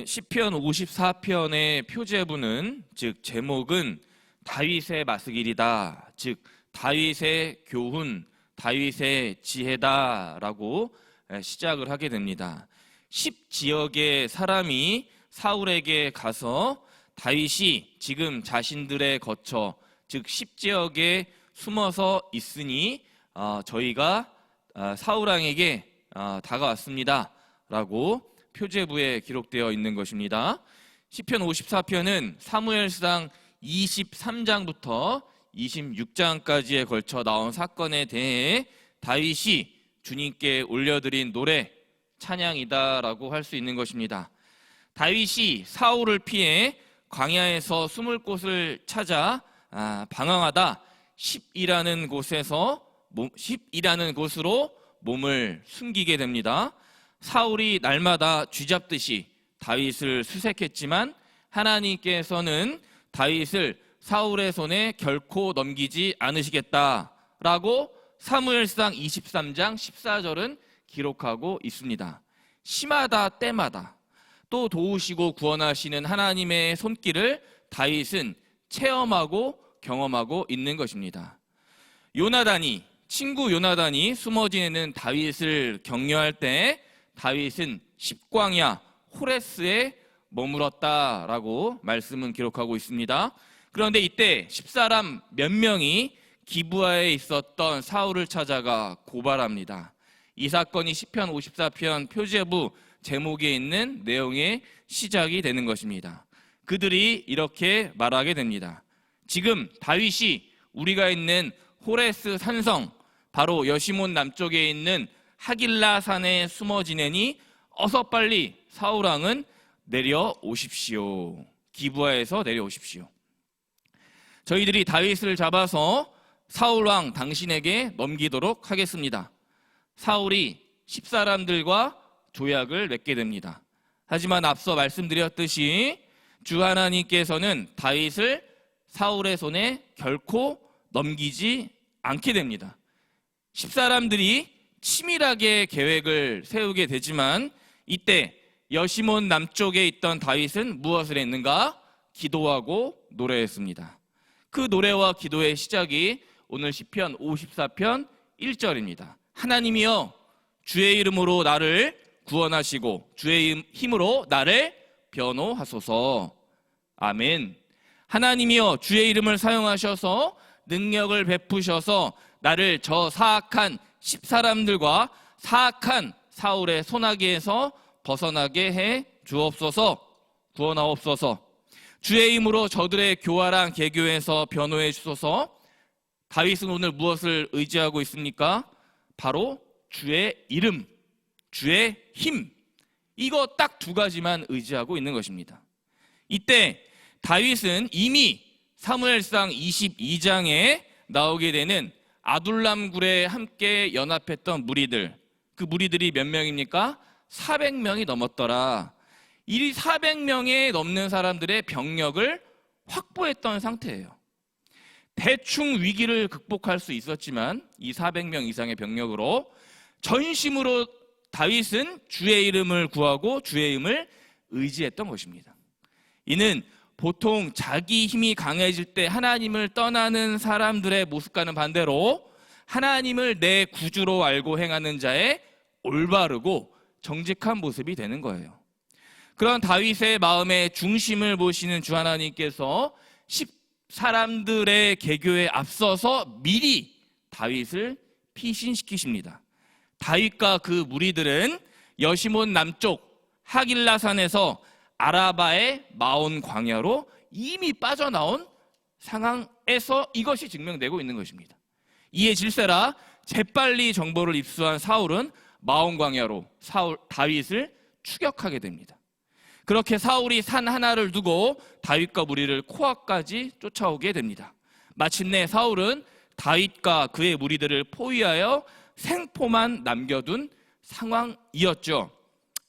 시편 54편의 표제부는 즉 제목은 다윗의 마스길이다, 즉 다윗의 교훈, 다윗의 지혜다라고 시작을 하게 됩니다. 10지역의 사람이 사울에게 가서 다윗이 지금 자신들의 거처, 즉 10지역에 숨어서 있으니 저희가 사울왕에게 다가왔습니다 라고 표제부에 기록되어 있는 것입니다. 시편 54편은 사무엘상 23장부터 26장까지에 걸쳐 나온 사건에 대해 다윗이 주님께 올려드린 노래, 찬양이다라고 할 수 있는 것입니다. 다윗이 사울을 피해 광야에서 숨을 곳을 찾아 방황하다 10이라는 곳으로 몸을 숨기게 됩니다. 사울이 날마다 쥐잡듯이 다윗을 수색했지만 하나님께서는 다윗을 사울의 손에 결코 넘기지 않으시겠다라고 사무엘상 23장 14절은 기록하고 있습니다. 시마다 때마다 또 도우시고 구원하시는 하나님의 손길을 다윗은 체험하고 경험하고 있는 것입니다. 친구 요나단이 숨어 지내는 다윗을 격려할 때 다윗은 십광야 호레스에 머물었다라고 말씀은 기록하고 있습니다. 그런데 이때 10사람 몇 명이 기브아에 있었던 사울을 찾아가 고발합니다. 이 사건이 시편 54편 표제부 제목에 있는 내용의 시작이 되는 것입니다. 그들이 이렇게 말하게 됩니다. 지금 다윗이 우리가 있는 호레스 산성, 바로 여시몬 남쪽에 있는 하길라 산에 숨어 지내니 어서 빨리 사울왕은 내려오십시오. 기브아에서 내려오십시오. 저희들이 다윗을 잡아서 사울왕 당신에게 넘기도록 하겠습니다. 사울이 10사람들과 조약을 맺게 됩니다. 하지만 앞서 말씀드렸듯이 주 하나님께서는 다윗을 사울의 손에 결코 넘기지 않게 됩니다. 10사람들이 치밀하게 계획을 세우게 되지만 이때 여시몬 남쪽에 있던 다윗은 무엇을 했는가? 기도하고 노래했습니다. 그 노래와 기도의 시작이 오늘 시편 54편 1절입니다. 하나님이여 주의 이름으로 나를 구원하시고 주의 힘으로 나를 변호하소서. 아멘. 하나님이여 주의 이름을 사용하셔서 능력을 베푸셔서 나를 저 사악한 10사람들과 사악한 사울의 손아귀에서 벗어나게 해 주옵소서. 구원하옵소서. 주의 힘으로 저들의 교활한 계교에서 변호해 주소서. 다윗은 오늘 무엇을 의지하고 있습니까? 바로 주의 이름, 주의 힘, 이거 딱 두 가지만 의지하고 있는 것입니다. 이때 다윗은 이미 사무엘상 22장에 나오게 되는 아둘람 굴에 함께 연합했던 무리들, 그 무리들이 몇 명입니까? 400명이 넘었더라. 이 400명에 넘는 사람들의 병력을 확보했던 상태예요. 대충 위기를 극복할 수 있었지만 이 400명 이상의 병력으로 전심으로 다윗은 주의 이름을 구하고 주의 힘을 의지했던 것입니다. 이는 보통 자기 힘이 강해질 때 하나님을 떠나는 사람들의 모습과는 반대로 하나님을 내 구주로 알고 행하는 자의 올바르고 정직한 모습이 되는 거예요. 그런 다윗의 마음의 중심을 보시는 주 하나님께서 10사람들의 계교에 앞서서 미리 다윗을 피신시키십니다. 다윗과 그 무리들은 여시몬 남쪽 하길라산에서 아라바의 마온 광야로 이미 빠져나온 상황에서 이것이 증명되고 있는 것입니다. 이에 질세라 재빨리 정보를 입수한 사울은 마온 광야로 다윗을 추격하게 됩니다. 그렇게 사울이 산 하나를 두고 다윗과 무리를 코앞까지 쫓아오게 됩니다. 마침내 사울은 다윗과 그의 무리들을 포위하여 생포만 남겨둔 상황이었죠.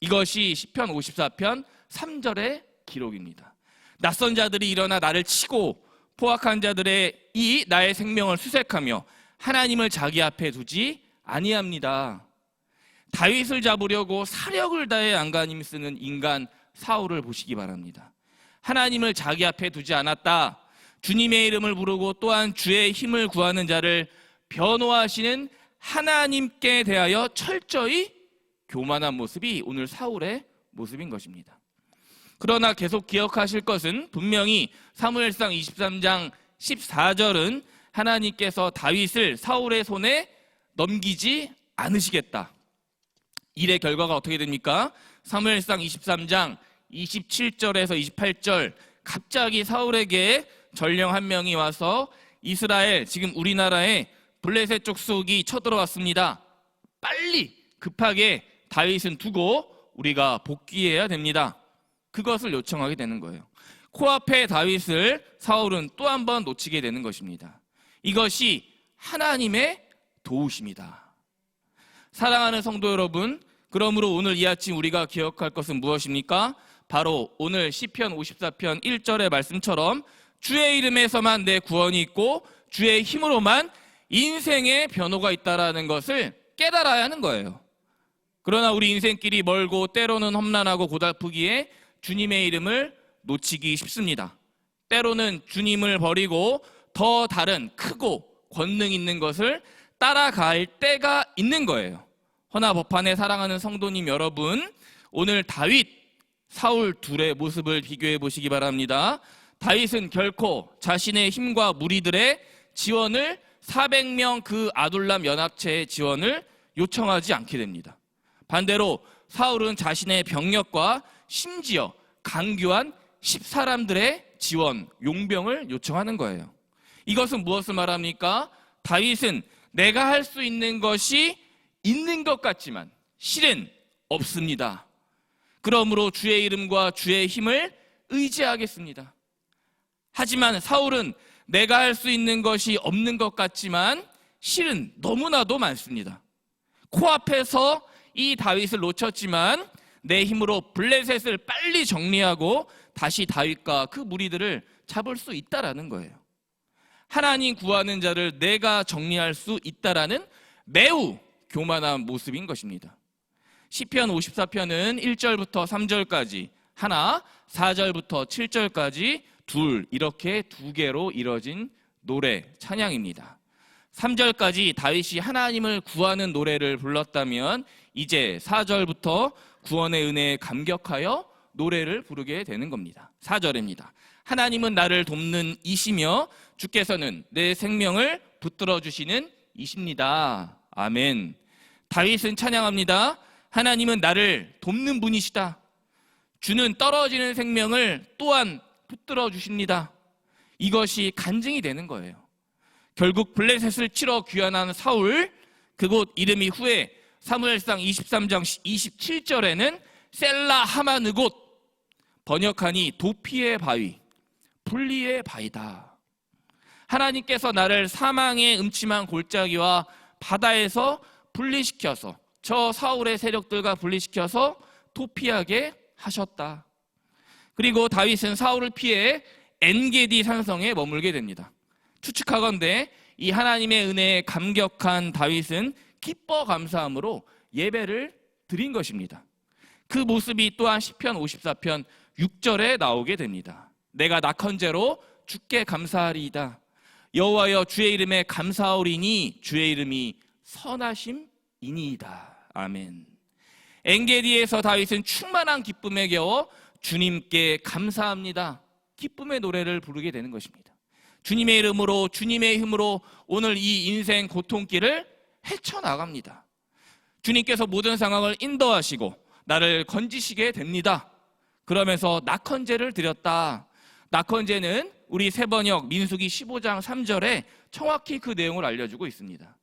이것이 시편 54편 3절의 기록입니다. 낯선 자들이 일어나 나를 치고 포악한 자들의 이 나의 생명을 수색하며 하나님을 자기 앞에 두지 아니합니다. 다윗을 잡으려고 사력을 다해 안간힘 쓰는 인간 사울을 보시기 바랍니다. 하나님을 자기 앞에 두지 않았다. 주님의 이름을 부르고 또한 주의 힘을 구하는 자를 변호하시는 하나님께 대하여 철저히 교만한 모습이 오늘 사울의 모습인 것입니다. 그러나 계속 기억하실 것은 분명히 사무엘상 23장 14절은 하나님께서 다윗을 사울의 손에 넘기지 않으시겠다. 일의 결과가 어떻게 됩니까? 사무엘상 23장 27절에서 28절 갑자기 사울에게 전령 한 명이 와서 이스라엘, 지금 우리나라에 블레셋 족속이 쳐들어왔습니다. 빨리 급하게 다윗은 두고 우리가 복귀해야 됩니다. 그것을 요청하게 되는 거예요. 코앞에 다윗을 사울은 또 한 번 놓치게 되는 것입니다. 이것이 하나님의 도우심이다. 사랑하는 성도 여러분, 그러므로 오늘 이 아침 우리가 기억할 것은 무엇입니까? 바로 오늘 시편 54편 1절의 말씀처럼 주의 이름에서만 내 구원이 있고 주의 힘으로만 인생의 변호가 있다라는 것을 깨달아야 하는 거예요. 그러나 우리 인생길이 멀고 때로는 험난하고 고달프기에 주님의 이름을 놓치기 쉽습니다. 때로는 주님을 버리고 더 다른 크고 권능 있는 것을 따라갈 때가 있는 거예요. 허나 법안에 사랑하는 성도님 여러분, 오늘 다윗, 사울 둘의 모습을 비교해 보시기 바랍니다. 다윗은 결코 자신의 힘과 무리들의 지원을 400명 그 아둘람 연합체의 지원을 요청하지 않게 됩니다. 반대로 사울은 자신의 병력과 심지어 강교한 10사람들의 지원, 용병을 요청하는 거예요. 이것은 무엇을 말합니까? 다윗은 내가 할 수 있는 것이 있는 것 같지만 실은 없습니다. 그러므로 주의 이름과 주의 힘을 의지하겠습니다. 하지만 사울은 내가 할 수 있는 것이 없는 것 같지만 실은 너무나도 많습니다. 코앞에서 이 다윗을 놓쳤지만 내 힘으로 블레셋을 빨리 정리하고 다시 다윗과 그 무리들을 잡을 수 있다라는 거예요. 하나님 구하는 자를 내가 정리할 수 있다라는 매우 교만한 모습인 것입니다. 시편 54편은 1절부터 3절까지 하나, 4절부터 7절까지 둘, 이렇게 두 개로 이뤄진 노래, 찬양입니다. 3절까지 다윗이 하나님을 구하는 노래를 불렀다면 이제 4절부터 구원의 은혜에 감격하여 노래를 부르게 되는 겁니다. 4절입니다. 하나님은 나를 돕는 이시며 주께서는 내 생명을 붙들어 주시는 이십니다. 아멘. 다윗은 찬양합니다. 하나님은 나를 돕는 분이시다. 주는 떨어지는 생명을 또한 붙들어 주십니다. 이것이 간증이 되는 거예요. 결국 블레셋을 치러 귀환한 사울, 그곳 이름이 후에 사무엘상 23장 27절에는 셀라 하마느곳, 번역하니 도피의 바위, 분리의 바위다. 하나님께서 나를 사망의 음침한 골짜기와 바다에서 분리시켜서 저 사울의 세력들과 분리시켜서 도피하게 하셨다. 그리고 다윗은 사울을 피해 엔게디 산성에 머물게 됩니다. 추측하건대 이 하나님의 은혜에 감격한 다윗은 기뻐 감사함으로 예배를 드린 것입니다. 그 모습이 또한 시편 54편 6절에 나오게 됩니다. 내가 낙헌제로 주께 감사하리이다. 여호와여 주의 이름에 감사하오리니 주의 이름이 선하심이니이다. 아멘. 엔게디에서 다윗은 충만한 기쁨에 겨워 주님께 감사합니다. 기쁨의 노래를 부르게 되는 것입니다. 주님의 이름으로, 주님의 힘으로 오늘 이 인생 고통길을 헤쳐나갑니다. 주님께서 모든 상황을 인도하시고 나를 건지시게 됩니다. 그러면서 낙헌제를 드렸다. 낙헌제는 우리 새번역 민수기 15장 3절에 정확히 그 내용을 알려주고 있습니다.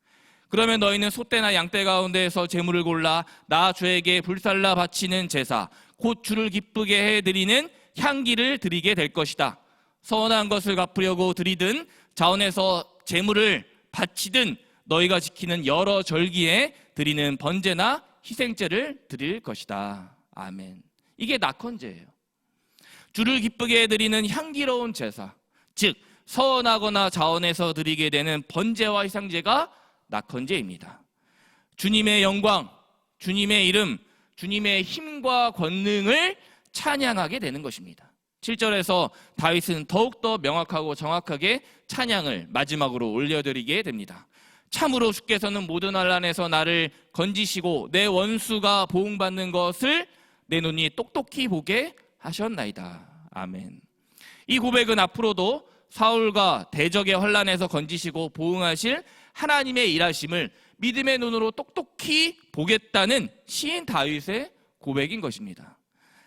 그러면 너희는 소떼나 양떼 가운데에서 제물을 골라 나 주에게 불살라 바치는 제사, 곧 주를 기쁘게 해드리는 향기를 드리게 될 것이다. 선한 것을 갚으려고 드리든 자원에서 제물을 바치든 너희가 지키는 여러 절기에 드리는 번제나 희생제를 드릴 것이다. 아멘. 이게 낙헌제예요. 주를 기쁘게 해드리는 향기로운 제사, 즉 서원하거나 자원에서 드리게 되는 번제와 희생제가 낙헌제입니다. 주님의 영광, 주님의 이름, 주님의 힘과 권능을 찬양하게 되는 것입니다. 7절에서 다윗은 더욱더 명확하고 정확하게 찬양을 마지막으로 올려드리게 됩니다. 참으로 주께서는 모든 환난에서 나를 건지시고 내 원수가 보응받는 것을 내 눈이 똑똑히 보게 하셨나이다. 아멘. 이 고백은 앞으로도 사울과 대적의 환난에서 건지시고 보응하실 하나님의 일하심을 믿음의 눈으로 똑똑히 보겠다는 시인 다윗의 고백인 것입니다.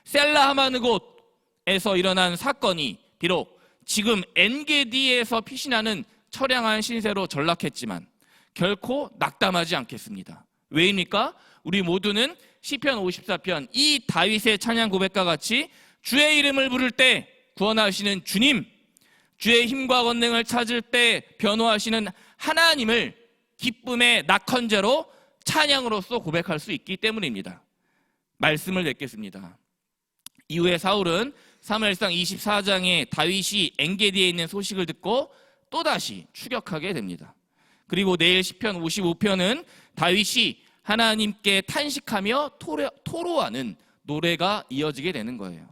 셀라 하마느 곳에서 일어난 사건이 비록 지금 엔게디에서 피신하는 처량한 신세로 전락했지만 결코 낙담하지 않겠습니다. 왜입니까? 우리 모두는 시편 54편 이 다윗의 찬양 고백과 같이 주의 이름을 부를 때 구원하시는 주님, 주의 힘과 권능을 찾을 때 변호하시는 하나님을 기쁨의 낙헌제로 찬양으로서 고백할 수 있기 때문입니다. 말씀을 맺겠습니다. 이후에 사울은 사무엘상 24장에 다윗이 엔게디에 있는 소식을 듣고 또다시 추격하게 됩니다. 그리고 내일 시편 55편은 다윗이 하나님께 탄식하며 토로하는 노래가 이어지게 되는 거예요.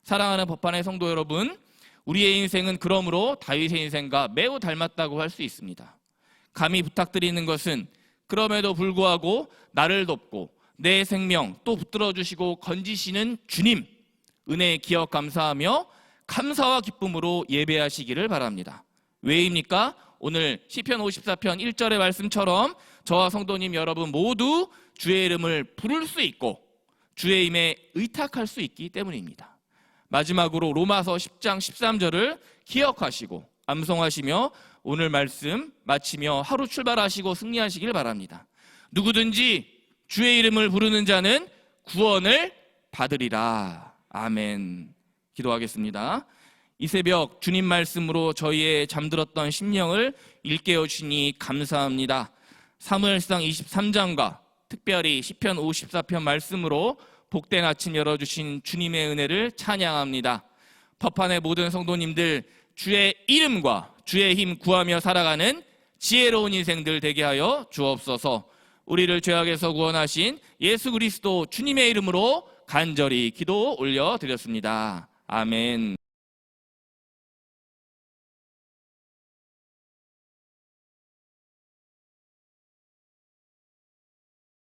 사랑하는 법반의 성도 여러분, 우리의 인생은 그러므로 다윗의 인생과 매우 닮았다고 할 수 있습니다. 감히 부탁드리는 것은 그럼에도 불구하고 나를 돕고 내 생명 또 붙들어 주시고 건지시는 주님, 은혜의 기억 감사하며 감사와 기쁨으로 예배하시기를 바랍니다. 왜입니까? 오늘 시편 54편 1절의 말씀처럼 저와 성도님 여러분 모두 주의 이름을 부를 수 있고 주의 힘에 의탁할 수 있기 때문입니다. 마지막으로 로마서 10장 13절을 기억하시고 암송하시며 오늘 말씀 마치며 하루 출발하시고 승리하시길 바랍니다. 누구든지 주의 이름을 부르는 자는 구원을 받으리라. 아멘. 기도하겠습니다. 이 새벽 주님 말씀으로 저희의 잠들었던 심령을 일깨워 주시니 감사합니다. 사무엘상 23장과 특별히 시편 54편 말씀으로 복된 아침 열어주신 주님의 은혜를 찬양합니다. 법한의 모든 성도님들 주의 이름과 주의 힘 구하며 살아가는 지혜로운 인생들 되게 하여 주옵소서. 우리를 죄악에서 구원하신 예수 그리스도 주님의 이름으로 간절히 기도 올려드렸습니다. 아멘.